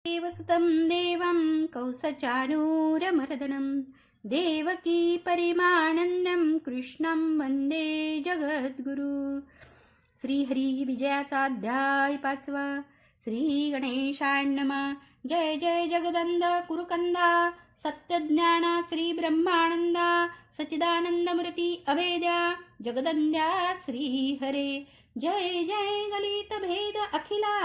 देवसुतं देवं कौसचानूरमर्दनं देवकी परिमानन्दं कृष्णं वन्दे जगद्गुरु. श्रीहरी विजयाचा अध्याय 5वा. श्री गणेशाय नमः. जय जय जगदंब कुरुकंदा सत्यज्ञाना श्री ब्रह्मानंदा सच्चिदानंदमूर्ती अभेद्या जगदंद्या श्री हरे. जय जय गलित भेद अखिला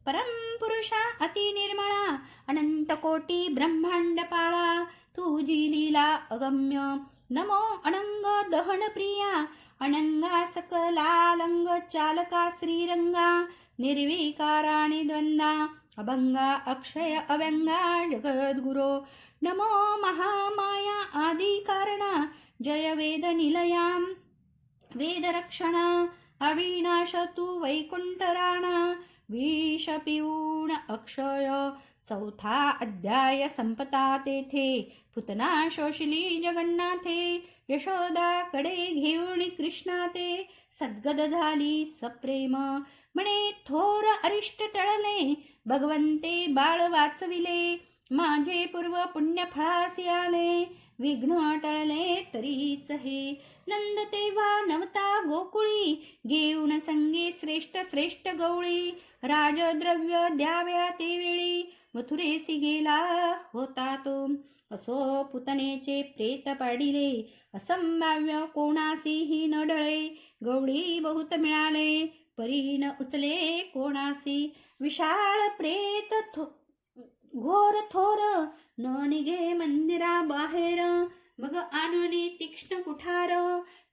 परम पुरुषा अति निर्मळा अनंत कोटी ब्रह्मांड पाळा तुझी लीला अगम्य. नमो अनंग दहन प्रिया अनंगा सकलालंग चालका श्रीरंगा निर्विकाराणि द्वंदा अभंगा अक्षय अव्यंगा जगद्गुरो. नमो महामाया आदि कारणा जय वेद निलया वेदरक्षणा अविनाश तू वैकुंठराणा विष पिऊण अक्षय. 4था अध्याय संपता तेथे पुतना शोषली जगन्नाथे यशोदा कडे घेऊन कृष्णा ते सद्गद झाली सप्रेम. म्हणे थोर अरिष्ट टळले भगवंते बाळ वाचविले माझे पूर्व पुण्य फळासी आले विघ्न टळले तरीच हे. नंद तेव्हा नवता गोकुळी घेऊन संगे श्रेष्ठ श्रेष्ठ गवळी राजद्रव्य द्याव्या ते वेळी मथुरेसी गेला होता तो. असो पुतनेचे प्रेत पाडिले असंभाव्य कोणासीही न डळे गवळी बहुत मिळाले परीन उचले कोणासी विशाळ प्रेत घोर थोर न निघे मंदिरा बाहेर मग आणून तीक्ष्ण कुठार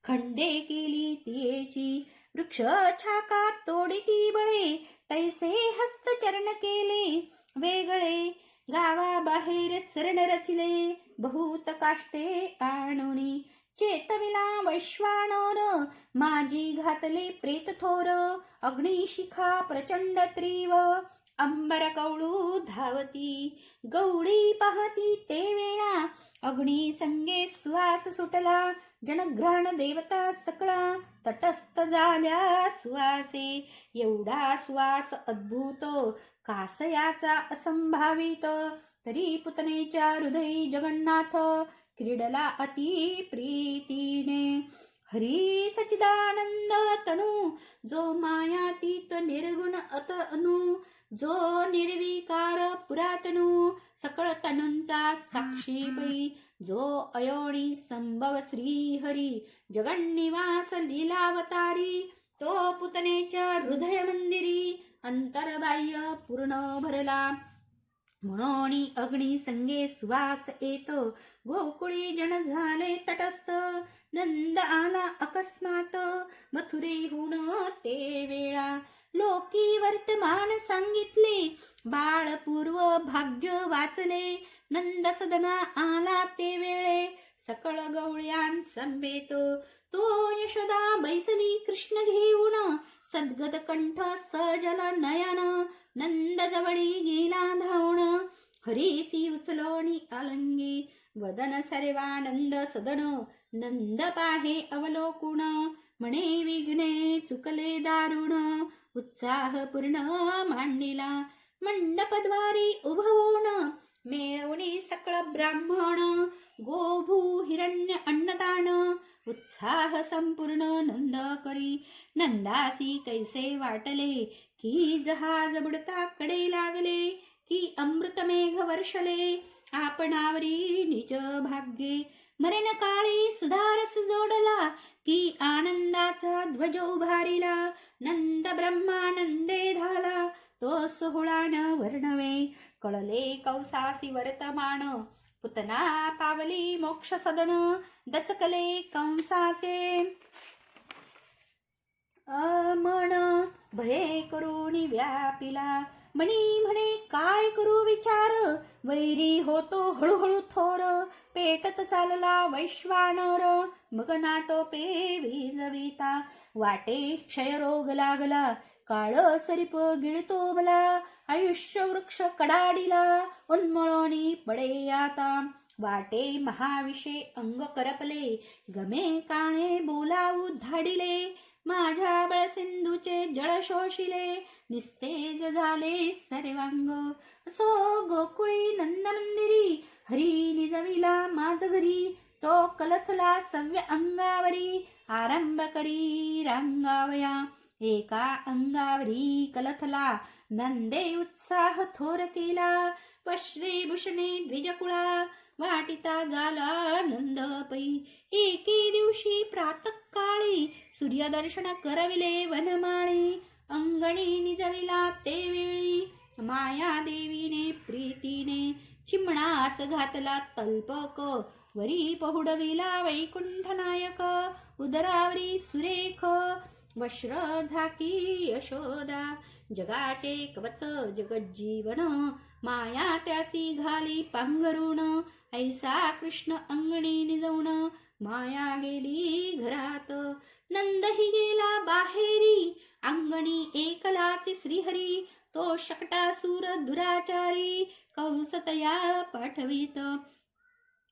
खंडे केली तियेची वृक्ष छाका तोडी ती बळे तैसे हस्तचरण केले वेगळे गावाबाहेर सरण रचिले बहुत काष्टे आणुनी चेतविला वैश्वानर माझी घातले प्रेत थोर अग्निशिखा प्रचंड त्रिव अंबर कवळू धावती गौडी पाहती ते वेळा अग्नी संगे सुवास सुटला जनघ्राण देवता सकळा तटस्थ झाल्या सुवासे एवढा सुवास अद्भुत कासयाचा असंभावित तरी पुतनेच्या हृदयी जगन्नाथ क्रीडला अति प्रीतीने. हरी सच्चिदानंद तनू जो मायातीत निर्गुण अत अनु जो निर्विकार पुरातनु सकळ तनूंचा साक्षी पै जो अयोनी संभव श्री हरी जगन्निवास लीलावतारी तो पुतनेच्या हृदय मंदिरी अंतरबाह्य पूर्ण भरला. म्हणून अग्नी संगे सुवास येतो गोकुळी जन झाले तटस्थ नंद आला अकस्मात मथुरेहून ते वेळा लोकी वर्तमान सांगितले बाळपूर्व भाग्य वाचले नंद सदना आला ते वेळे सकळ गवळ्यान संभेत तो यशोदा बैसली कृष्ण घेऊन सद्गद कंठ सजल नयन नंद जवळी गेला धावण हरीसी उचलोनी अलंगी वदन सर्वानंद सदन नंद पाहे अवलोकुण म्हणे विघ्ने चुकले दारुण उत्साह पूर्ण मांडिला मंडपद्वारी उभवून मेळवणी सकळ ब्राह्मण गोभू हिरण्य अन्नदान उत्साह संपूर्ण नंद करी नंदासी कैसे वाटले की जहाज बुडता कडे लागले की अमृत मेघ वर्षले आपणावरी निज भाग्ये मरण काळी सुधारस जोडला की आनंदाचा ध्वज उभारिला नंद ब्रह्मानंदे झाला तो सोहळान वर्णवे कळले कौसासी वर्तमान पुतना पावली मोक्ष सदन दचकले कंसाचे मन भये करुणी व्यापिला म्हणे काय करू विचार वैरी होतो हळूहळू थोर पेटत चालला वैश्वानर मग नाटोपे विजविता वाटे क्षयरोग लागला काळ सरीप गिळतो मला आयुष्य वृक्ष कडाडीला उन्मळोनी पडे आता वाटे महाविषे अंग करपले गमे काणे बोलावू धाडिले माझ्या बळसिंधूचे जळ शोषिले, निस्तेज झाले सर्वांग. असो गोकुळी नंद मंदिरी, हरी निजविला माझ घरी. तो कलथला सव्य अंगावरी, आरंभ करी रांगावया. एका अंगावरी कलथला, नंदे उत्साह थोर केला. वश्रीभूषणे द्विजकुळा, वाटिता झाला नंद पै. एके दिवशी प्रातःकाळी, सूर्यदर्शन करविले वनमाळी. अंगणी निजविला ते वेळी, माया देवीने प्रीतीने. चिमणाच घातला तल्पक, वरी पहुडविला वैकुंठ नायक. उदरावरी सुरेख वस्त्र झाकी यशोदा. जगाचे कवच जगज्जीवन, माया त्यासी घाली पांघरुण. ऐसा कृष्ण अंगणी निजवून, माया गेली घरात. नंदही गेला बाहेरी, अंगणी एकलाचे श्रीहरी. तो शकटासूर दुराचारी, कंसतया पाठवित.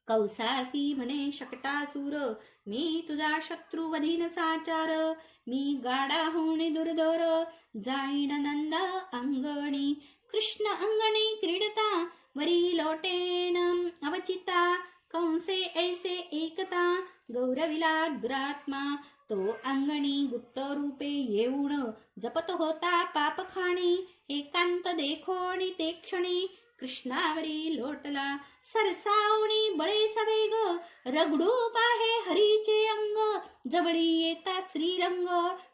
कौसासी म्हणे शकटासूर, मी तुझा शत्रू वधीन साचार. मी गाडा होणे दुर्धर, जाईन नंद अंगणी. कृष्ण अंगणी क्रीडता, वरी लोटेन अवचिता. कंसे ऐसे एकता, गौरविला दुरात्मा. तो अंगणी गुप्त रूपे येऊन, जपत होता पापखाणी. एकांत देखोणी ते क्षणी, कृष्णावरी लोटला सरसावणी बळे सवेग. रगडू पाहे हरीचे अंग, जवळी येता श्रीरंग.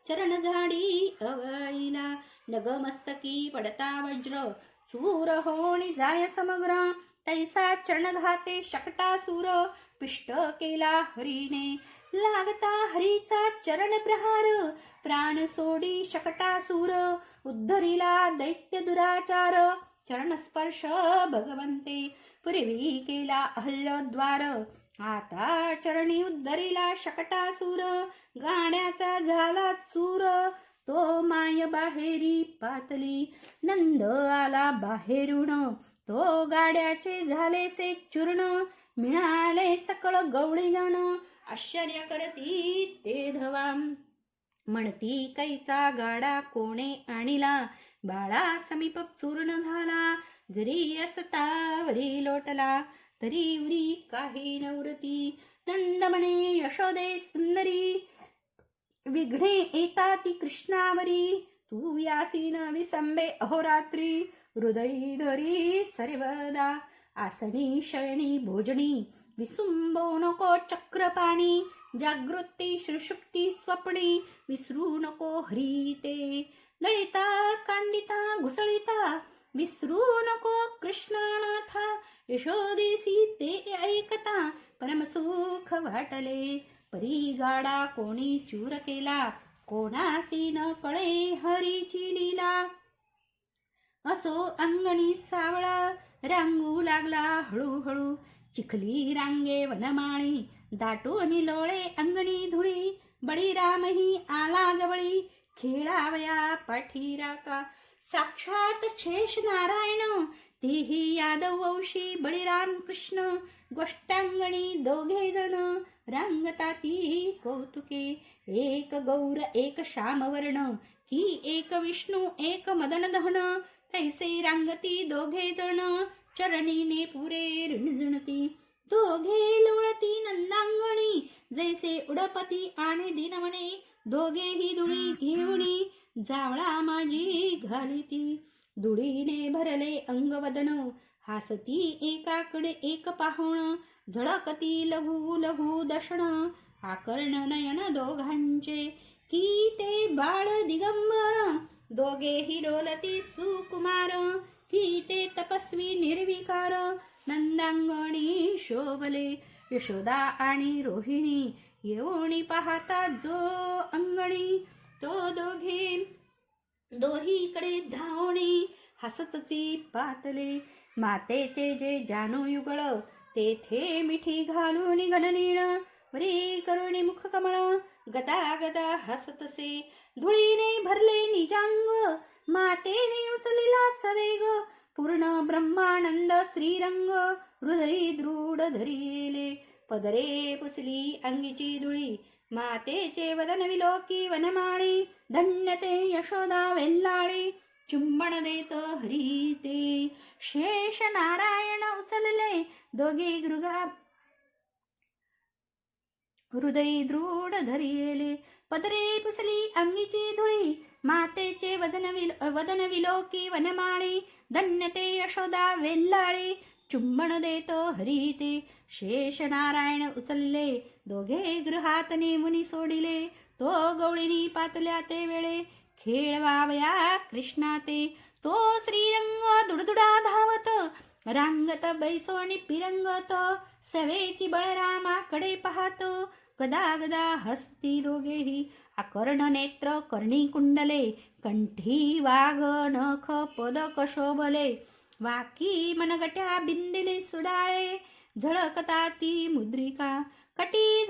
चरण झाडी अवळीला, नगमस्तकी पडता वज्र. चूर होणी जाय समग्र, तैसा चरण घाते शकटासूर. पिष्ट केला हरीने, लागता हरीचा चरण प्रहार. प्राण सोडी शकटासूर, उद्धरिला दैत्य दुराचार. चरणस्पर्श भगवंते, पूर्वी केला अहल्यद्वार. आता चरणी उद्धरिला शकटासूर. गाण्याचा झाला चूर, तो माय बाहेरी पातली. नंद आला बाहेरून, तो गाड्याचे झालेसे चूर्ण. मिळाले सकळ गवळीजन, आश्चर्य करती ते धवा. म्हणती कैचा गाडा कोणे आणिला, बाळा समीप चूर्ण झाला. जरी असता वरी लोटला, तरी उरी काही नवरती. नंद म्हणे यशोदे सुंदरी, विघ्ने येता ती कृष्णावरी. तू यासीन विसंबे अहोरात्री, हृदयी धरी सर्वदा. आसनी शयनी भोजनी, विसुंबो नको चक्रपाणी. जागृती सुषुप्ती स्वप्नी, विसरू नको हरी ते. दळिता कांडिता घुसळिता, विसरू नको कृष्णनाथा. यशोदेसी ते ऐकता, परमसुख वाटले. परी गाडा कोणी चूर केला, कोणासी न कळे हरीची लीला. असो अंगणी सावळा, रांगू लागला हळूहळू. चिखली रांगे वनमाळी, दाटून लोळे अंगणी धुळी. बळीरामही आला जवळी, खेळावया पाठीराका. साक्षात शेष नारायण, तेही यादव वंशी बळीराम कृष्ण. गोष्टांगणी दोघे जण, रांगता ती कौतुके. एक गौर एक श्यामवर्ण, ही एक विष्णू एक मदन दहन. तैसे रांगती दोघे जण, चरणीने पुरे ऋणझुणती. दोघे लोळती नंदांगणी, जैसे उडपती आणि दिनवणे. दोघेही दुळी घेऊनी, जावळा माझी घालिती. दुळीने भरले अंगवदन, हासती एकाकडे एक पाहुण. झळकती लघु लघु दर्शन, आकर्ण नयन दोघांचे. की ते बाळ दिगंबर, दोघेही डोलती सुकुमार. की ते तपस्वी निर्विकार, नंदांगणी शोभले. यशोदा आणि रोहिणी, येऊनी पाहता जो अंगणी. तो दोहीकडे धावणी, हसतची पातले. मातेचे जे जानू युगळ, तेथे मिठी घालून घननीळ. वरी करुणी मुख कमळ, गदा गदा हसतसे. धुळीने भरले निजांग, मातेने उचलिला सवेग. पूर्ण ब्रह्मानंद श्रीरंग, हृदयी दृढ धरिले. पदरे पुसली अंगीची धुळी, मातेचे वदन विलोकी वनमाळी, धन्य ते यशोदा वेल्लाळी. चुंबन देत हरी ते, शेष नारायण उचलले, दोघे गृगा हृदय दृढ धरिले. पदरे पुसली अंगीची धुळी, मातेचे वदन विलोकी वनमाळी, धन्य ते यशोदा वेल्लाळी. चुंबन देत हरी ते, शेष नारायण उचलले, दोघे गृहात नेमुनी सोडिले. तो गवळीनी पातल्या ते वेळे, खेळवावया कृष्णा ते. तो श्रीरंग दुडदुडा धावत, रांगत बैसोनी पिरंगत, सवेची बळरामाकडे पाहत. गदा गदा हसती दोघेही, आकर्ण नेत्र कर्णी कुंडले, कंठी वाघ नख पदक शोभले. वाकी मनगट्या बिंदिले सुडाळे, झळकता ती मुद्रिका. कटी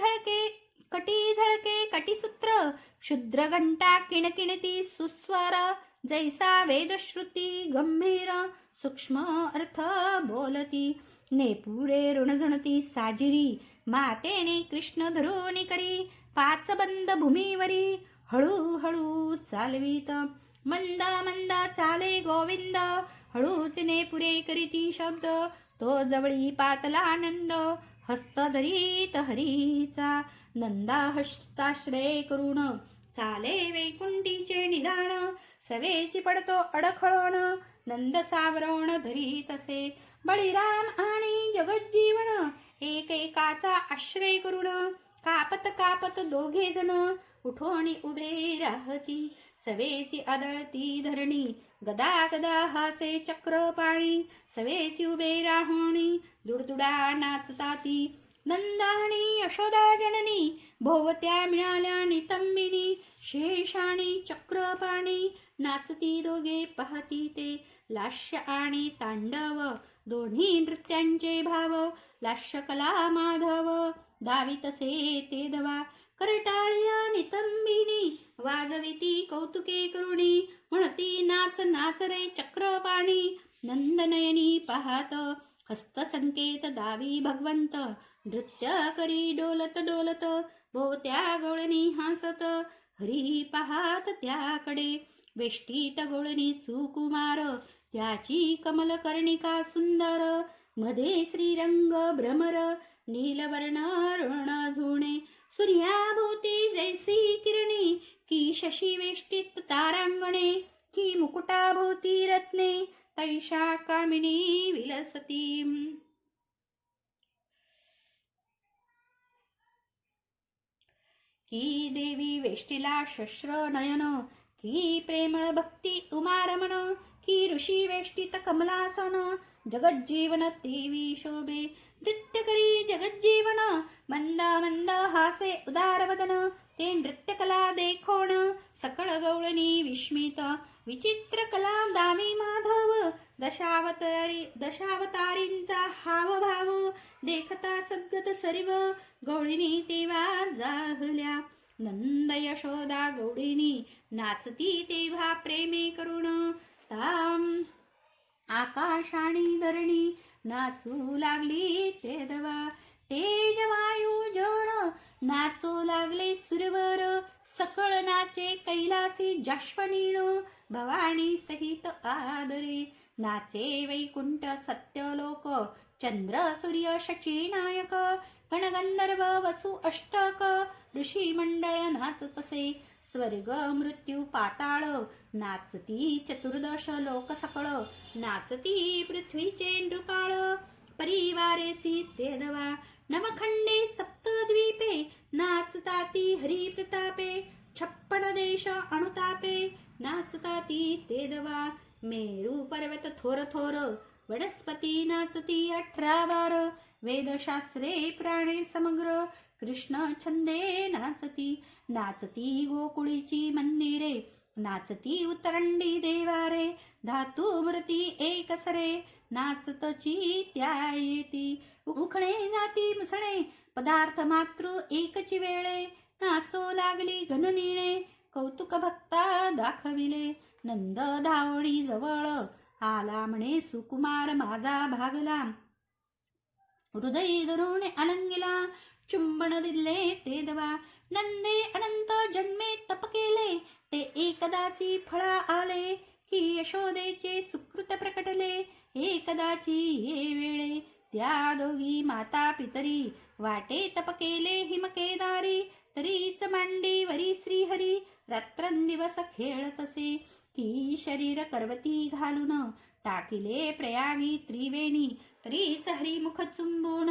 झळके कटीसूत्र, शुद्र घंटा किणकिणती सुस्वर. जैसा वेदश्रुती गंभीर, सूक्ष्म अर्थ बोलती. नेपुरे ऋणझणती साजिरी, मातेने कृष्ण धरुणी करी. पाच बंद भूमीवरी, हळूहळू चालवीत. मंद मंद चाले गोविंद, हळूच नेपुरे करीती शब्द. तो जवळी पातलानंद, हस्त धरीत हरीचा. नंदा हस्ताश्रय करून, चाले वैकुंठीचे निधान. सवेची पडतो अडखळण, नंद सावरण धरीत असे. बळीराम आणि जगज्जीवन, एकेकाचा आश्रय करून. कापत कापत दोघे जण, उठोनी उभे राहती. सवेची आदळती धरणी, गदा गदा हासे चक्रपाणी. सवेची उभे राहुणी, दुडदुडा नाचता ती. नंदाणी यशोदा जननी, भोवत्या मिळाल्या नितंबिनी. शेषाणी चक्रपाणी, नाचती दोघे पाहती ते. लास्य आणि तांडव, दोन्ही नृत्यांचे भाव. लास्य कला माधव, दावितसे ते दवा. करटाळ्या नितंबिनी, वाजविती कौतुके करुणी. म्हणती नाच नाच रे चक्रपाणी, नंदनयनी पाहत. हस्तसंकेत दावी भगवंत, नृत्य करी डोलत डोलत. भोवत्या गवळणी हसत, हरी पाहात त्याकडे. वेष्टीत गवळणी सुकुमार, त्याची कमल कर्णिका सुंदर. मध्ये श्रीरंग भ्रमर, नीलवर्ण ऋण झुणे. सूर्याभोवती जैसी किरणे, की शशी वेष्टीत तारांगणे. की मुकुटाभोवती रत्ने, तैशा कामिनी विलसती. की देवी वेष्टीला शस्त्र नयन, की प्रेमळ भक्ती उमारमण. की ऋषी वेष्टीत कमलासन, जगज्जीवन देवी शोभे. नृत्य करी जगज्जीवन, मंद मंद हासे उदारवदन. ते नृत्यकला देखोण, सकळ गवळणी विस्मित. विचित्र कला दावी माधव, दशावतारींचा हावभाव. देखता सद्गत सर्व, गवळणी तेव्हा जाहल्या. नंद यशोदा गवळणी, नाचती तेव्हा प्रेमे करुण. ताम आकाशाणी धरणी, नाचू लागली ते दवा. तेज वायू जण, नाचू लागले सुरवर. सकळ नाचे कैलासी जाश्वनीण, भवानी सहित आदरे. नाचे वैकुंठ सत्यलोक, चंद्र सूर्य शची नायक. गणगंधर्व वसु अष्टक, ऋषी मंडळ नाचतसे. स्वर्ग मृत्यू पाताळ, नाचती चतुर्दश लोक सकळ. नाचती पृथ्वीचे नृपाळ, परिवारेसी ते दवा. नवखंडे सप्तद्वीपे, नाचताती हरी प्रतापे. 56 देश अनुतापे, नाचताती ते दवा. मेरू पर्वत थोर थोर, वनस्पती नाचती 18 वार. वेदशास्त्रे पुराणे समग्र, कृष्ण छंदे नाचती. नाचती गोकुळीची मंदिरे, नाचती उतरंडी देवारे. धातू मूर्ती एकसरे, नाचतची त्या येती. उखणे जाती मुसणे, पदार्थ मातृ एकची वेळे. नाचो लागली घननीळे, कौतुक भक्ता दाखविले. नंद धावणी जवळ आला, म्हणे सुकुमार माझा भागला. हृदय धरून अलंगिला, चुंबन दिले ते दवा. नंदे अनंत जन्मे तप केले, ते एकदाची फळा आले. की यशोदेचे सुकृत प्रकटले, एकदाची ये वेळे. त्या दोघी माता पितरी, वाटे तप केले हिमकेदारी. तरीच मांडीवरी श्रीहरी, रात्रंदिवस खेळतसे. की शरीर करवती घालून, टाकिले प्रयागी त्रिवेणी. तरीच हरिमुख चुंबून,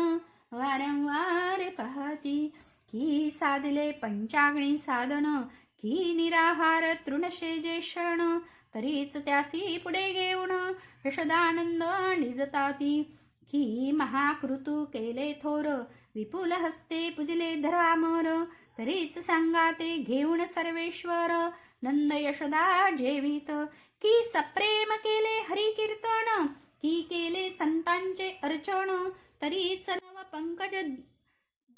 वारंवार पाहती. की साधले पंचाग्नी साधन, की निराहार तृणशेजे शरण. तरीच त्यासी पुढे घेऊन, यशोदानंद निजताती. की महाकृतू केले थोर, विपुल हस्ते पुजले धरामर. तरीच सांगा ते घेऊन सर्वेश्वर, नंद यशोदा जेवित. की सप्रेम केले हरी कीर्तन, की केले संतांचे अर्चन. तरीच नव पंकज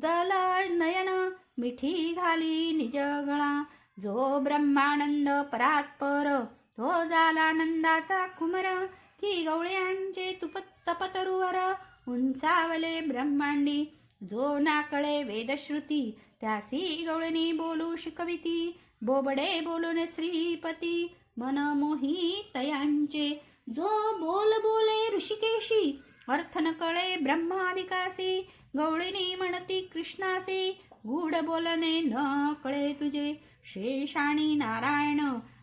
दल नयन, मिठी घाली निज गळा. जो ब्रह्मानंद परात्पर, तो झाला नंदाचा कुमर. की गवळ्यांचे तपतरुवर, उंचावले ब्रह्मांडी. जो नाकळे वेदश्रुती, त्यासी गवळणी बोलू शिकविती. बोबडे बोलून श्रीपती, मन मोही तयांचे. जो बोल बोले ऋषिकेशी, अर्थ न कळे ब्रह्मादिकासी. गवळणी म्हणती कृष्णासी, गूढ बोलणे न कळे तुझे. शेष आणि नारायण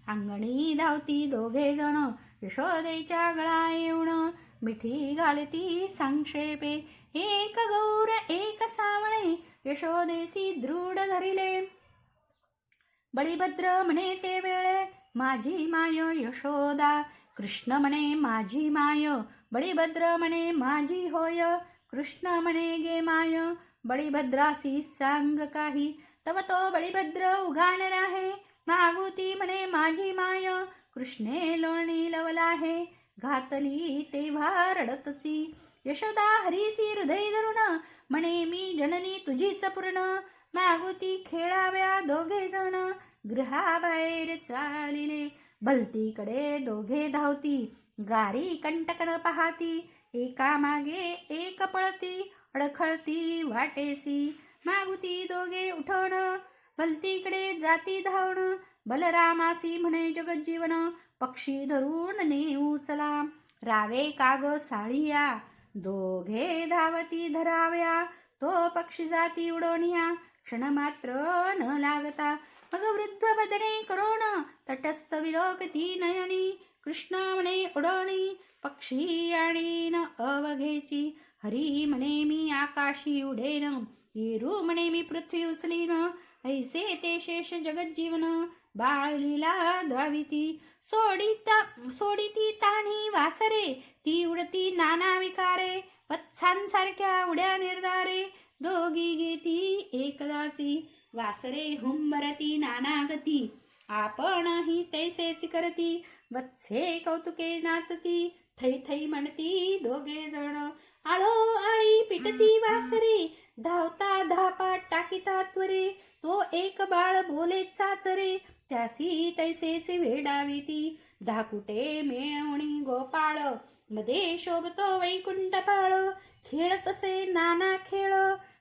अंगणी धावती दोघे जण. यशोदेच्या गळा येऊन, मिठी घालती संक्षेपे. एक गौर एक सावळे, यशोदेसी दृढ धरिले. बळीभद्र म्हणे ते वेळे, माझी माय यशोदा. कृष्ण म्हणे माझी माय, बळीभद्र म्हणे माझी होय. कृष्ण म्हणे गे माय, बळीभद्रासी सांग काही. तव तो बळीभद्र उगाणार आहे, मागुती म्हणे माझी माय. कृष्णे लोणी लवला आहे, घातली तेव्हा रडतची. यशोदा हरीसी हृदय धरून, म्हणे मी जननी तुझीच पूर्ण. मागुती खेळाव्या दोघे जण, गृहाबाहेर चालिले. भलतीकडे दोघे धावती, गारी कंटकन पाहाती. एका मागे एक पळती, अडखळती वाटेसी. मागुती दोघे उठवण, भलतीकडे जाती धावण. बलरामासी म्हणे जगज्जीवन, पक्षी धरून नेऊ चला. रावे काग साळिया, दोघे धावती धराव्या. तो पक्षी जाती उडवणिया, क्षण मात्र न लागता. मग वृद्ध बदने करोण, तटस्थ विलोकती नयनी. कृष्ण म्हणे उडवणी, पक्षी आणि न अवघेची. हरी म्हणे मी आकाशी उडेन, येरू म्हणे मी पृथ्वी उचलीन. ऐसे ते शेष जगज्जीवन, बाळलीला धाविती. सोडिती ताणी वासरे, ती उडती नाना विकारे. वत्सांसारख्या उड्या निर्धारे, दोघी घेती एकदासी. वासरे हुंबरती नाना गती, आपणही तैसेच करती. वत्से कौतुके नाचती, थै थै म्हणती दोघे जण. आळो आळी पिटती वासरे, धावता धापा टाकीता त्वरे. तो एक बाळ बोले चाचरे, त्यासी तैसेच वेडाविती. धाकुटे मेळवणी गोपाळ, मध्ये शोभतो वैकुंठ पाळ. खेळतसे नाना खेळ,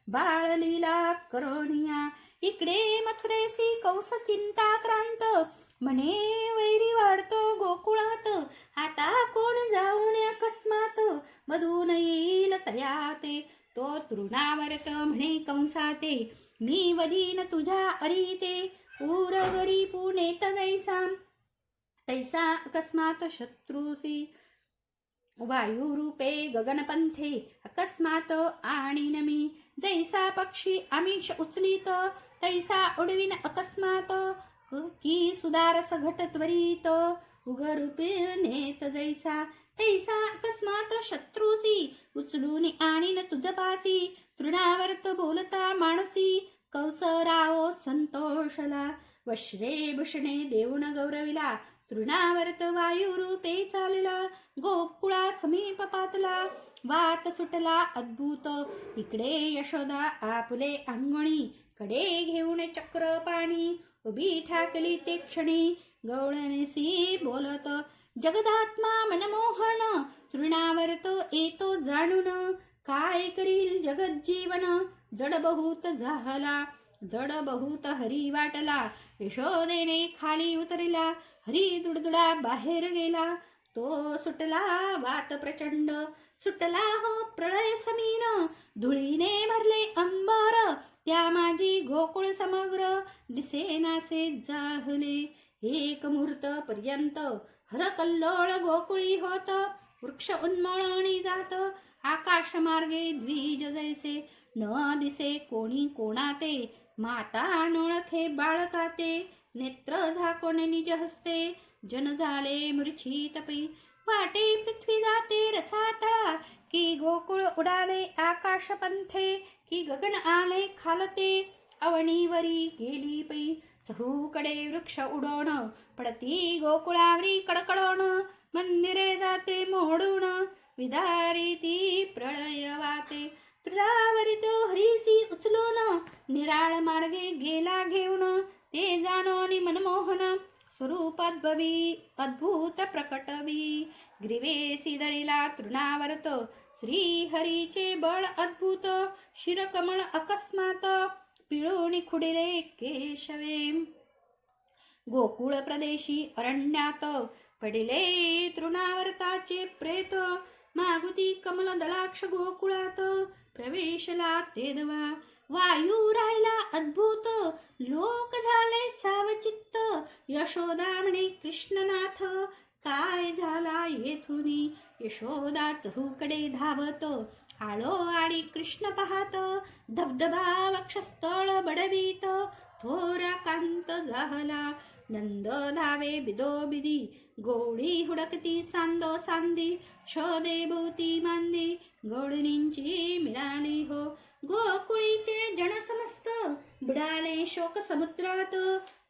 बाळलीला करोनिया. इकडे मथुरेसी कंस चिंताक्रांत, म्हणे वैरी वाढतो गोकुळात. आता कोण जाऊन अकस्मात, मधून येईल तयाते. तो तृणावर्त म्हणे कंसाते, मी वदीन तुझ्या अरिते. उरगरी पुनेत जैसा, तैसा अकस्मात शत्रुसी. वायुरूपे गगनपंथे, अकस्मात आणीन मी. जैसा पक्षी आमिष उचलीत, तैसा उडविन अकस्मात. की सुदारस घट त्वरित, उगरूपे नेत जैसा. तैसा अकस्मात शत्रुसी, उचलून आणीन तुझपासी. तृणावर्त बोलता मानसी, कौसरावो संतोषला. वश्रे भूषणे देऊन गौरविला, तृणावर्त वायुरूपे चालला. गोकुळा समीप पातला, वात सुटला अद्भुत. इकडे यशोदा आपुले अंगणी, कडे घेऊन चक्र पाणी. उभी ठाकली ते क्षणी, गवळणीसी बोलत. जगदात्मा मनमोहन, तृणावर्त येतो जाणून. काय करील जगज्जीवन, जड बहुत झाला, जड बहुत हरी वाटला. यशोदेने खाली उतरला, हरी दुडदुडा बाहेर गेला. तो सुटला वात प्रचंड, सुटला हो प्रळय समीर. धुळीने भरले अंबर, त्या माझी गोकुळ समग्र. दिसेनासे जाहले एक मुहूर्त पर्यंत, हर कल्लोळ गोकुळी होत. वृक्ष उन्मळणी जात, आकाश मार्गे द्विज जैसे. न दिसे कोणी कोणाते, माता नोळखे बाळकाते. नेत्र झाकोन निज हस्ते, जन झाले मूर्छित पै. वाटे पृथ्वी जाते रसातळा, की गोकुळ उडाले आकाश पंथे. की गगन आले खालते, अवणीवरी गेली पै. चहूकडे वृक्ष उडवण, पडती गोकुळावरी कडकडोण. मंदिरे जाते मोडून, विदारी ती प्रळय वाते. तुरावरी तो हरीसी उचलून, निराळ मार्गे गेला घेऊन. ते जाणोनी मनमोहन, स्वरूपाद्भवी अद्भुत प्रकटवी. ग्रीवेसी धरिला तृणावर्त, श्रीहरीचे बळ अद्भुत. शिरकमळ अकस्मात, पिळून खुडिले केशवे. गोकुळ प्रदेशी अरण्यात, पडिले तृणावर्ताचे प्रेत. मागुती कमल दलाक्ष गोकुळात, प्रवेशला तेदवा. वायू राहिला अद्भुत, लोक झाले सावचित्त. यशोदा म्हणे कृष्णनाथ, काय झाला येथुनी. यशोदा चहूकडे धावत, आळोआळी कृष्ण पाहत. धबधबा वक्षस्थळ बडवीत, थोरा कांत झाला. नंद धावे बिदोबिदी, गौडी हुडकती सांदो सांदी. शोधे भोवती मांदी, गौडणींची मिळाली हो. गोकुळीचे जन समस्त, बुडाले शोक समुद्रात.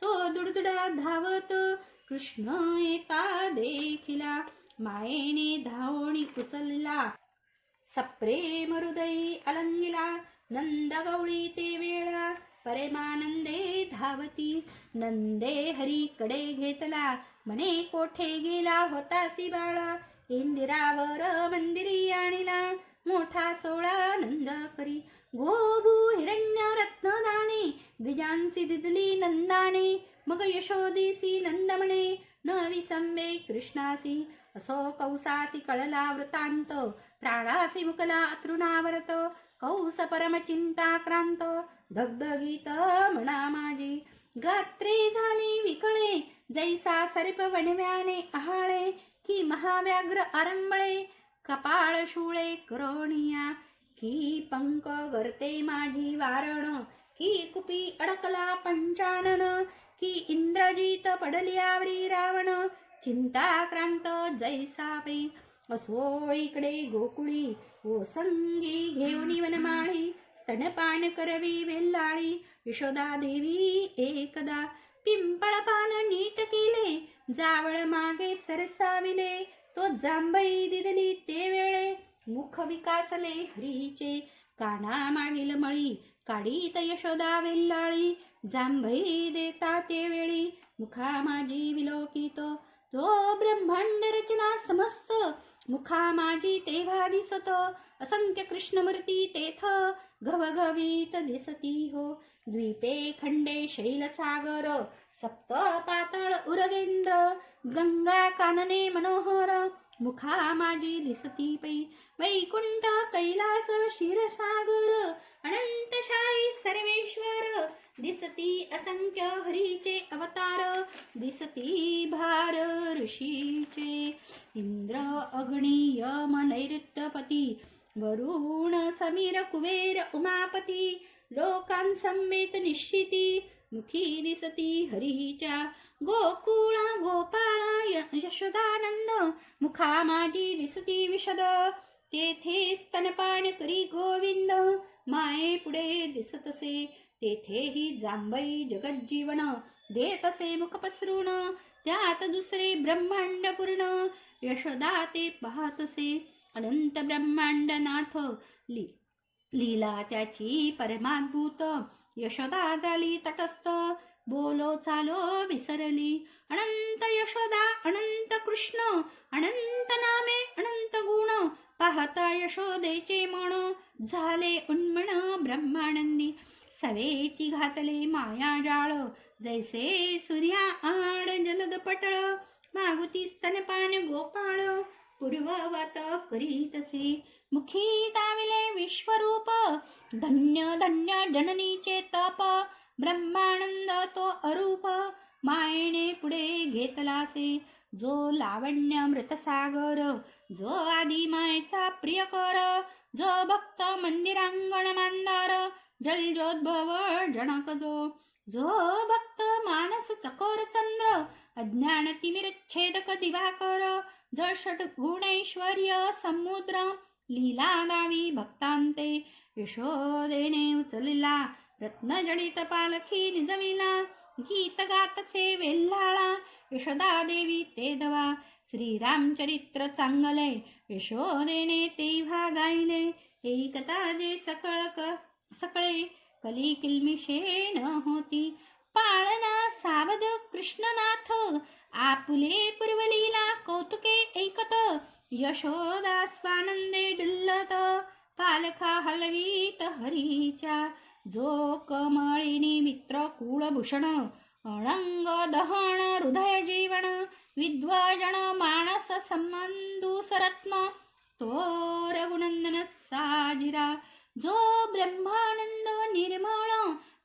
तो दुडदुडा धावत, कृष्ण येता देखिला. मायेने धावणी उचलला, सप्रेम हृदयी अलंगिला. नंद गवळी ते वेळा, प्रेमानंदे धावती. नंदे हरीकडे घेतला, म्हणे कोठे गेला होतासी बाळा. इंदिरावर मंदिरी आणिला, मोठा सोळा नंद करी. गोभू हिरण्य रत्नदाणे, द्विजांसी दिदली नंदाने. मग यशोदीसी नंद म्हणे, न विसंबे कृष्णासी. असो कौसासी कळला वृतांत, प्राणासी मुकला तृणावर्त. कौस परमचिंताक्रांत, धगधगीत म्हणा माझी. गात्रे झाली विकळे, जैसा सर्प वणव्याने आहाळे. की महाव्याघ्र आरंबळे, कपाळ शूळे करोणिया. की पंक गरते माझी वारण, की कुपी अडकला पंचानन. की इंद्रजित पडल्यावरी रावण, चिंताक्रांत जैसा पै. असो इकडे गोकुळी, ओ संगी घेऊनी वनमाळी. स्तनपान करवी वेल्लाळी, यशोदा देवी एकदा. पिंपळपान नीट केले, जावळ मागे सरसाविले. तो जांभई दिदली ते वेळे, मुख विकासले हरीचे. काना मागील मळी, काढीत यशोदा वेल्लाळी. जांभई देता ते वेळी, मुखा माझी विलोकित. तो ब्रह्मांड रचना समस्त, मुखा माझी तेव्हा दिसत. असंख्य कृष्णमूर्ती तेथ, घवघवीत दिसती हो. द्वीपे खंडे शैलसागर, सप्त पाताळ उरगेंद्र. गंगा कानने मनोहर, मुखा माझी दिसती पै. वैकुंठ कैलास क्षीरसागर, अनंतशाही सर्वेश्वर. दिसती असंख्य हरीचे अवतार, दिसती भार ऋषीचे. इंद्र अग्नी यम नैऋत्यपती, वरुण समीर कुबेर उमापती. लोकांसमेत निश्चिती, मुखी दिसती हरीच्या. गोकुळा गोपाळा यशोदानंद, मुखा माझी दिसती विशद. तेथे स्तनपान करी गोविंद, माये पुढे दिसतसे. तेथेही जांभई जगज्जीवन, देतसे मुख पसरून. त्यात दुसरे ब्रह्मांड पूर्ण, यशोदा ते पाहतसे. अनंत ब्रह्मांड नाथ, लीला त्याची परमाद्भूत. यशोदा झाली तटस्थ, बोलो चालो विसरली. अनंत यशोदा अनंत कृष्ण, अनंत नामे अनंत गुण. पाहता यशोदेचे मन झाले उन्मन ब्रह्मानंदी. सवेची घातले माया जाळ जैसे सूर्या आड जलद पटळ. मागुती स्तनपान गोपाळ पूर्ववत करीतसे. मुखी दाविले विश्वरूप धन्य धन्य जननीचे तप. ब्रह्मानंद तो अरूप मायेने पुढे घेतलासे. जो लावण्य मृतसागर जो आदी मायेचा प्रियकर. जो भक्त मंदिरांगण मांदार जलजोद्भव जनक जो. जो भक्त मानस चकोर चंद्र अज्ञान तिमिरच्छेदक दिवाकर. जो षड्गुणैश्वर्य समुद्र लीला दावी भक्तांते. यशोदेने उचलला रत्नजडित पालखी निजविला. गीत गातसे वेल्हाळा यशोदा देवी ते दवा. श्रीरामचरित्र चांगले यशोदेने तेव्हा गायले. ऐकता जे सकळे कली किलमिशे न होती. पाळना सावध कृष्णनाथ आपुले पूर्वलीला कौतुके ऐकत. यशोदा स्वानंदे डुल्लत पालखा हलवीत हरीच्या. जो कमळिनी मित्र कुळभूषण अणंग दहन हृदय जीवन. विद्वजन मानस संबंधू सरत्न तो रघुनंदन साजिरा. जो ब्रह्मानंद निर्मळ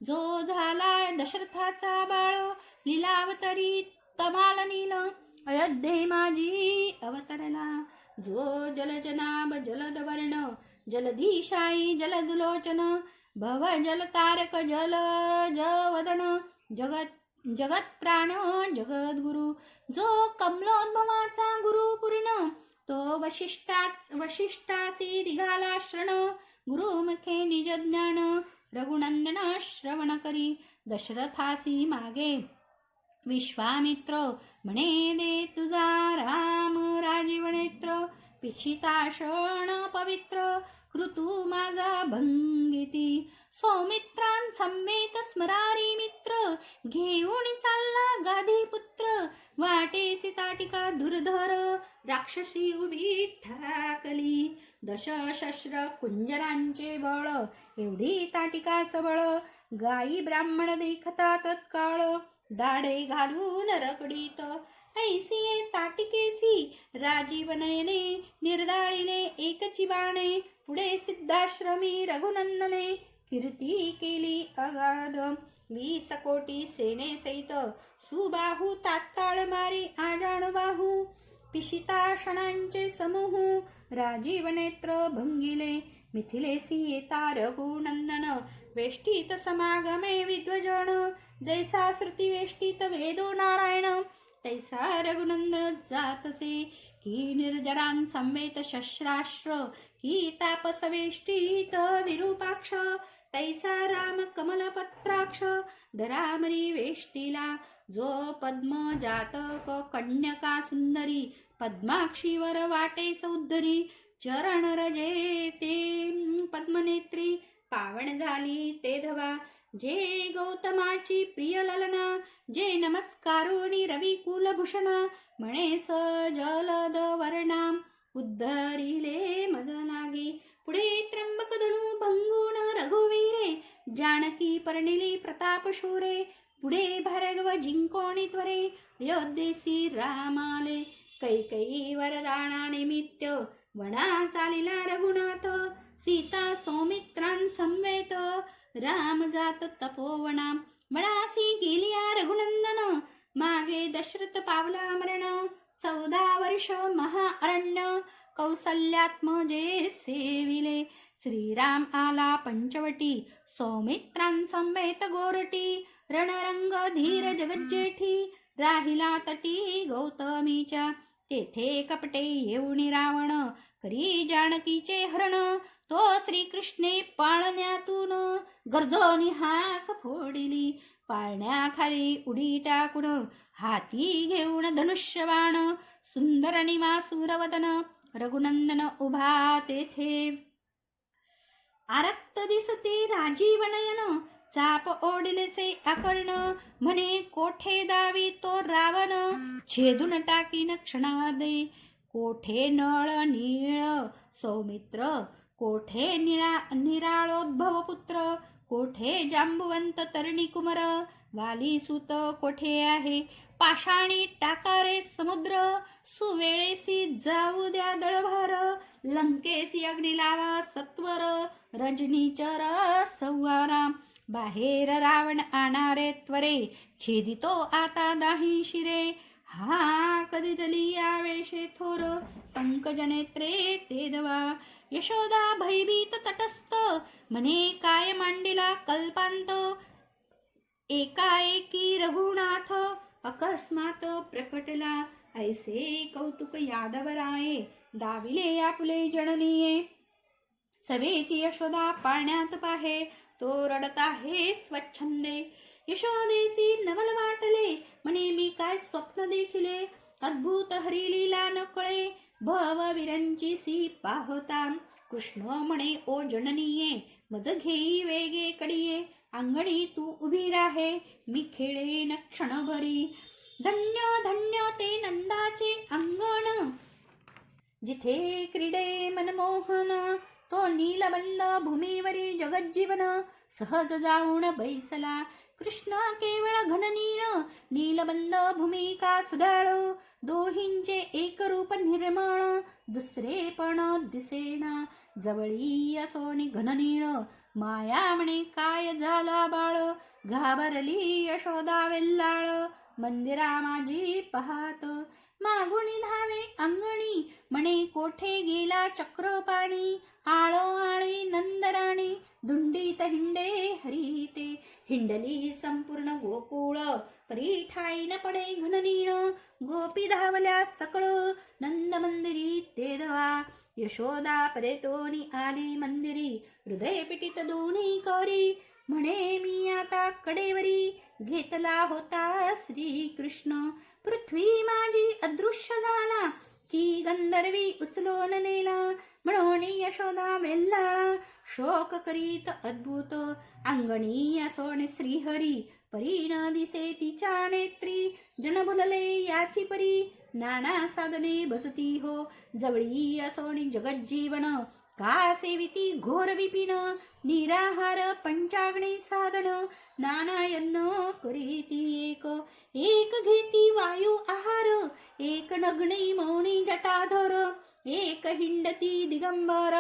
जो झाला दशरथाचा बाळ. लीलावतरी तमाल नील अयोध्ये माझी अवतरला. जो जलजनाभ जलदवर्ण जलधीशाई जलदलोचन भव जलतारक जलजवदन जगत प्राण जगद्गुरु. जो कमलोद्भवाचा गुरु पूर्ण तो वशिष्ठासी निघाला शरण. गुरुमुखे निज ज्ञान रघुनंदन श्रवण करी. दशरथासी मागे विश्वामित्र म्हणे दे तुझा राम राजीवनेत्र. पिशिताशण पवित्र ऋतू माझा भंगिती. सौमित्रां समेत स्मरारी मित्र घेऊन चालला गाधी पुत्र. वाटेसी ताटिका दुर्धर राक्षसी उभी ठाकली. दशशस्त्र कुंजरांचे बळ एवढी ताटिका सबळ. गाई ब्राह्मण देखता तत्काळ दाढे घालून रकडीत. ऐसी ताटिकेसी राजीव नयने निर्दाळिले एकची बाणे. पुढे सिद्धाश्रमी रघुनंदने कीर्ती केली अगाध. 20 कोटी सेने सहित सुबाहू तात्काळ मारी आजाणबाहू. पिशिताशणांचे समूह राजीव नेत्र भंगिले. मिथिलेसी येता रघुनंदन वेष्टीत समागमे विद्वजन. जैसा श्रुती वेष्टीत वेदो नारायण तैसा रघुनंदन जातसे. की निर्जरां संवेत शस्त्रास्त्र की तापसवेष्टीत विरूपाक्ष. तैसा राम कमलपत्राक्ष धरामरी वेष्टीला. जो पद्म जातक कन्यका सुंदरी पद्माक्षीवर वाटे सौंदरी. चरण रजे ते पद्मनेत्री पावन झाली ते धवा. जे गौतमाची प्रिय ललना जे नमस्कारोनी रवी कुलभूषणा. म्हणे स जलद वर्णाम उद्धरिले मज लागे. पुढे त्र्यंबक धनु भंगून रघुवीरे जानकी पर्णिली प्रताप शूरे. पुढे भार्गव जिंकोणी त्वरे अयोध्येसी रामाले. कैकेयी वरदाना निमित्त वना चालिला रघुनाथ. सीता सौमित्रां समवेत राम जात तपोवना. वनासी गेलिया रघुनंदन मागे दशरथ पावला मरण. 14 वर्ष महाअरण्य कौसल्यात्मजे सेविले. श्रीराम आला पंचवटी सौमित्रां समेत गोरटी. रणरंग धीर जगज्जेठी राहिला तटी गौतमीच्या. तेथे कपटे येऊनी रावण करी जानकीचे हरण. तो श्रीकृष्णे पाळण्यातून गर्जोनी हाक फोडिली. पाळण्याखाली उडी टाकून हाती घेऊन धनुष्यबाण. सुंदर निवासुरवदन रघुनंदन उभा तेथे. आरक्त दिसते राजीव नयन चाप ओढिलेसे अकर्ण. म्हणे कोठे दावी तो रावण छेदून टाकीन क्षणादे. कोठे नळ नीळ सौमित्र कोठे निराळोद्भव पुत्र, कोठे जांबुवंत तरणी कुमर, वाली सुत कोठे आहे पाषाणी टाका रे समुद्र, सुवेळेसी जाऊ द्या दळभार, लंकेसी अग्नी लावा सत्वर, रजनीचर संवारा, बाहेर रावण आणारे त्वरे, छेदितो आता दाही शिरे, हा कधी दली आवेशे थोर, पंकजनेत्रे ते दवा, यशोदा भयभीत तटस्थ, म्हणे काय मांडिला कल्पांत, एकाएकी रघुनाथ अकस्मात प्रकटला, ऐसे कौतुक यादवराये, दाविले आपुले जननीये, सवेची यशोदा पाळण्यात पाहे, तो रडत आहे स्वच्छंदे, यशोदेसी नवल वाटले, म्हणे मी काय स्वप्न देखिले, अद्भुत हरिलीला न कळे, भववीरांची सी पाहता, कृष्ण म्हणे ओ जननीये, मज घेई वेगे कडिये, अंगणी तू उभी राहे, मी खेळेन क्षणभरी, धन्य धन्य ते नंदाचे अंगण, जिथे क्रीडे मनमोहन, तो नीलबंद भूमीवरी जगज्जीवन, सहज जाऊन बैसला, कृष्ण केवळ घननीळ, नीलबंद भूमिका सुडाळ, दोहींचे एक रूप निर्मळ, दुसरे पण दिसेना, जवळी असोनी घननीळ, माया म्हणे काय झाला बाळ, घाबरली यशोदा वेल्लाळ, मंदिरा माझी पाहात, मागुनी धावे अंगणी, म्हणे कोठे गेला चक्रपाणी, आळो आळी नंदराणी, धुंडीत हिंडे हरिते, हिंडली संपूर्ण गोकुळ, परी ठाई न पडे घननीळ, गोपी धावल्या सकळ, नंद मंदिरी ते धवा, यशोदा परेतोनी आली मंदिरी, हृदय पिटित दोन्ही करी, म्हणे मी आता कडेवरी, घेतला होता श्री कृष्ण, पृथ्वी माझी अदृश्य झाला, की गंधर्वी उचलून नेला, म्हणून यशोदा वेल्लाळा, शोक करीत अद्भुत, अंगणी असोने श्रीहरी, परी न दिसे तिच्या नेत्री, जन भुलले याची परी, नाना साधने बसती हो, जवळी असोनी जगज्जीवन, का सेविती घोर विपिन, निराहार पंचाग्नी साधन, नाना यज्ञ करीती एक, एक घेती वायू आहार, एक नग्नी मौनी जटाधर, एक हिंडती दिगंबर,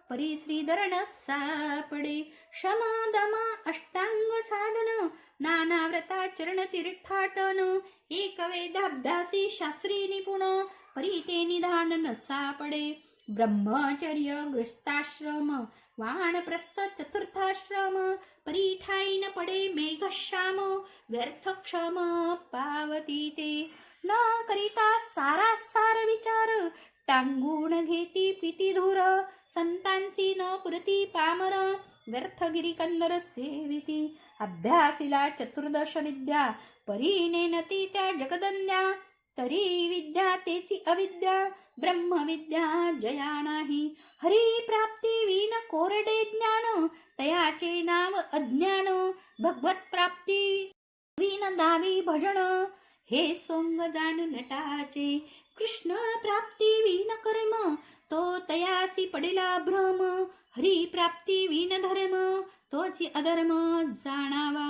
परी श्रीधरण सापडे, शम दम अष्टांग साधन, नाना व्रता चरण तीर्थाटन, एक वेदाभ्यासी शास्त्री निपुण, परी ते निधान न सापडे, ब्रह्मचर्य गृहस्थाश्रम, वानप्रस्थ चतुर्थाश्रम, परी ठाई न पडे मेघश्याम, व्यर्थ क्षम पावती ते, न करिता सारा सार विचार, टांगून घेती पिती धूर, संतांसी न पुरती पामर, व्यर्थ गिरिकंदर सेविती, अभ्यासीला चतुर्दश विद्या, परी नेनती त्या जगदन्या, तरी विद्या तेची अविद्या, ब्रह्मविद्या जया नाही, हरी प्राप्ती विन कोरडे ज्ञान, तयाचे नाव अज्ञान, भगवत प्राप्ती विन दावी भजन, हे सोंग जाण नटाचे, कृष्ण प्राप्ती विन कर्म, तो तयासी पडेला भ्रम, हरी प्राप्ती विन धर्म, तोची अधर्म जाणावा,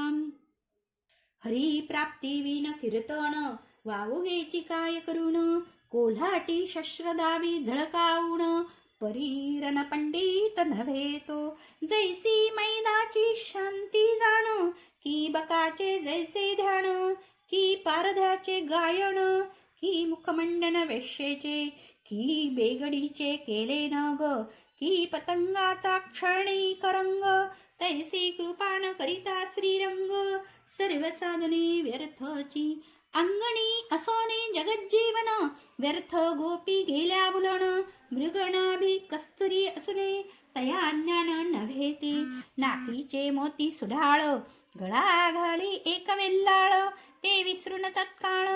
हरी प्राप्ती विन कीर्तन, वावुगेची काय करून, कोल्हाटी शस्त्र दावी झळकावून, परीरन पंडित नव्हे तो, जैसी मैदाची शांती जाण, की बकाचे जैसे ध्यान, की पारध्याचे गायन, की मुखमंडन वेश्येचे, की बेगडीचे केले नग, की पतंगाचा क्षणिक रंग, तैसी कृपान करिता श्रीरंग, सर्व साधने व्यर्थची, अंगणी असोने जगज्जीवन, व्यर्थ गोपी गेल्या भुलन, मृगणाभी कस्तुरी असुने, तया ज्ञान नव्हे ते, नातीचे मोती सुढाळ, गळा घाली एक वेल्लाळ, ते विसरून तत्काळ,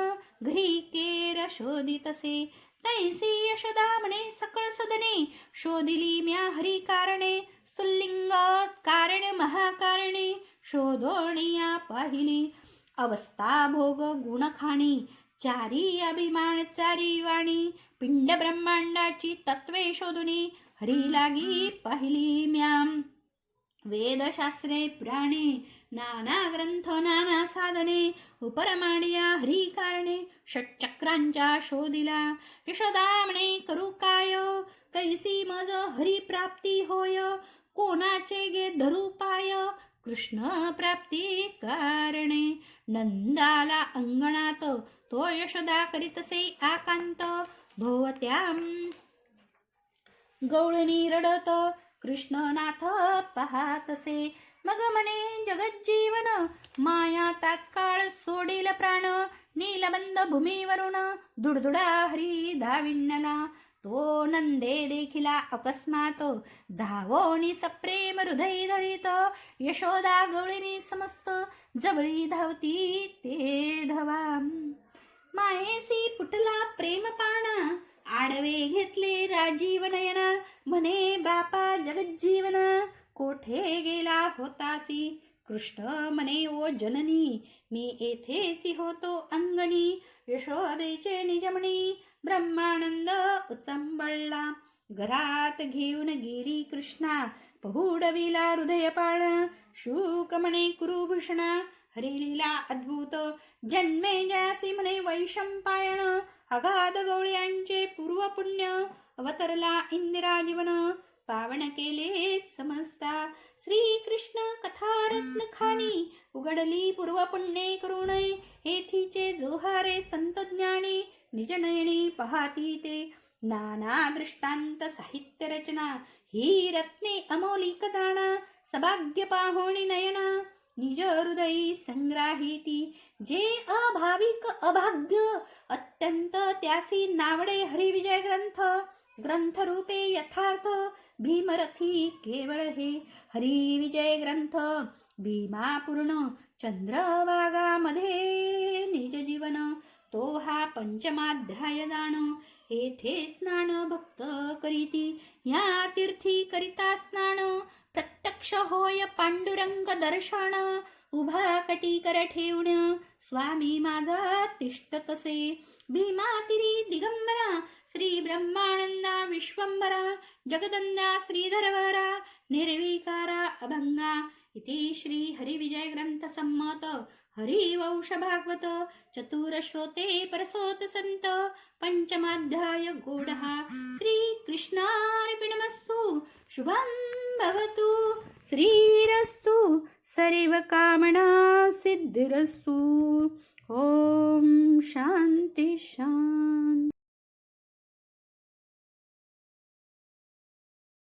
घरी केर शोधितसे, तैसी यशोदा म्हणे सकळ सदने, शोधिली म्या हरी कारणे, स्तुल्लिंग कारण महाकारणे, शोधोनिया पाहिली, अवस्था भोग गुण खाणी, चारी अभिमान चारी वाणी, पिंड ब्रह्मांडाची तत्वे शोधुनी, हरी लागी पाहिली म्याम. वेदशास्त्रे पुराणे नाना ग्रंथ नाना साधने उपरमाडिया हरी कारणे षटचक्रांच्या शोधिला. यशोदा म्हणे करू काय कैसी मज हरी प्राप्ती होय. कोणाचे गे धरू पाय कृष्ण प्राप्ती कारणे. नंदाला अंगणात तो यशोदा करीतसे आकांत. भोवत्याम गवळणी रडत कृष्णनाथ पाहातसे. मग म्हणे जगज्जीवन माया तात्काळ सोडील प्राण. नीलबंद भूमीवरून दुडदुडा हरी धाविण्यला. तो नंदे देखिला अकस्मात धावोनी सप्रेम हृदय धरित. यशोदा गवळीनी समस्त जवळी धावती ते धवा. मायेसी फुटला प्रेम पाणा आडवे घेतले राजीव नयना. म्हणे बापा जगज्जीवना कोठे गेला होतासी. कृष्ण म्हणे ओ जननी मी येथेच होतो अंगणी. यशोदेचे निजमणी ब्रह्मानंद उचंबळला. घरात घेऊन गिरी कृष्णा पहुडविला हृदय पाळ. शुक म्हणे कुरुभूषणा हरिलीला अद्भुत. जन्मे ज्यासी म्हणे वैशंपायन अगाध गवळ्यांचे पूर्व पुण्य. अवतरला इंदिरा जीवन पावन केले समजता. श्री कृष्ण कथा रत्न खाणी उघडली पूर्व पुण्ये करुण. हेथीचे जोहारे संत ज्ञानी निजनयनी पाहाती ते. नाना दृष्टांत साहित्य रचना ही रत्ने अमोलिक जाणा. सभाग्य पाहोणी नयना निज हृदयी संग्राहिती. जे अभाविक अभाग्य अत्यंत त्यासी नावडे हरिविजय ग्रंथ. ग्रंथरूपे यथार्थ भीमरथी केवळ हे. हरिविजय ग्रंथ भीमापूर्ण चंद्रभागामध्ये निज जीवन. तो हा पंचमाध्याय जाण येथे स्नान भक्त करीती. या तीर्थी करिता स्नान प्रत्यक्ष होय पांडुरंग दर्शन. उभा कटीकर ठेवून स्वामी माझा तिष्ठतसे. भीमातिरी दिगंबरा श्री ब्रह्मानंदा विश्वंभरा. जगदंदा श्रीधरवरा निर्विकारा अभंगा. इति श्री हरिविजय ग्रंथ संमत हरिवंश भागवत चतुर श्रोते परसोत संत. पंचमाध्याय गूढः. श्री कृष्णार्पणमस्तु. शुभं भवतु. श्रीरस्तु. सर्व कामना सिद्धिरस्तु. ओम शांती शांती.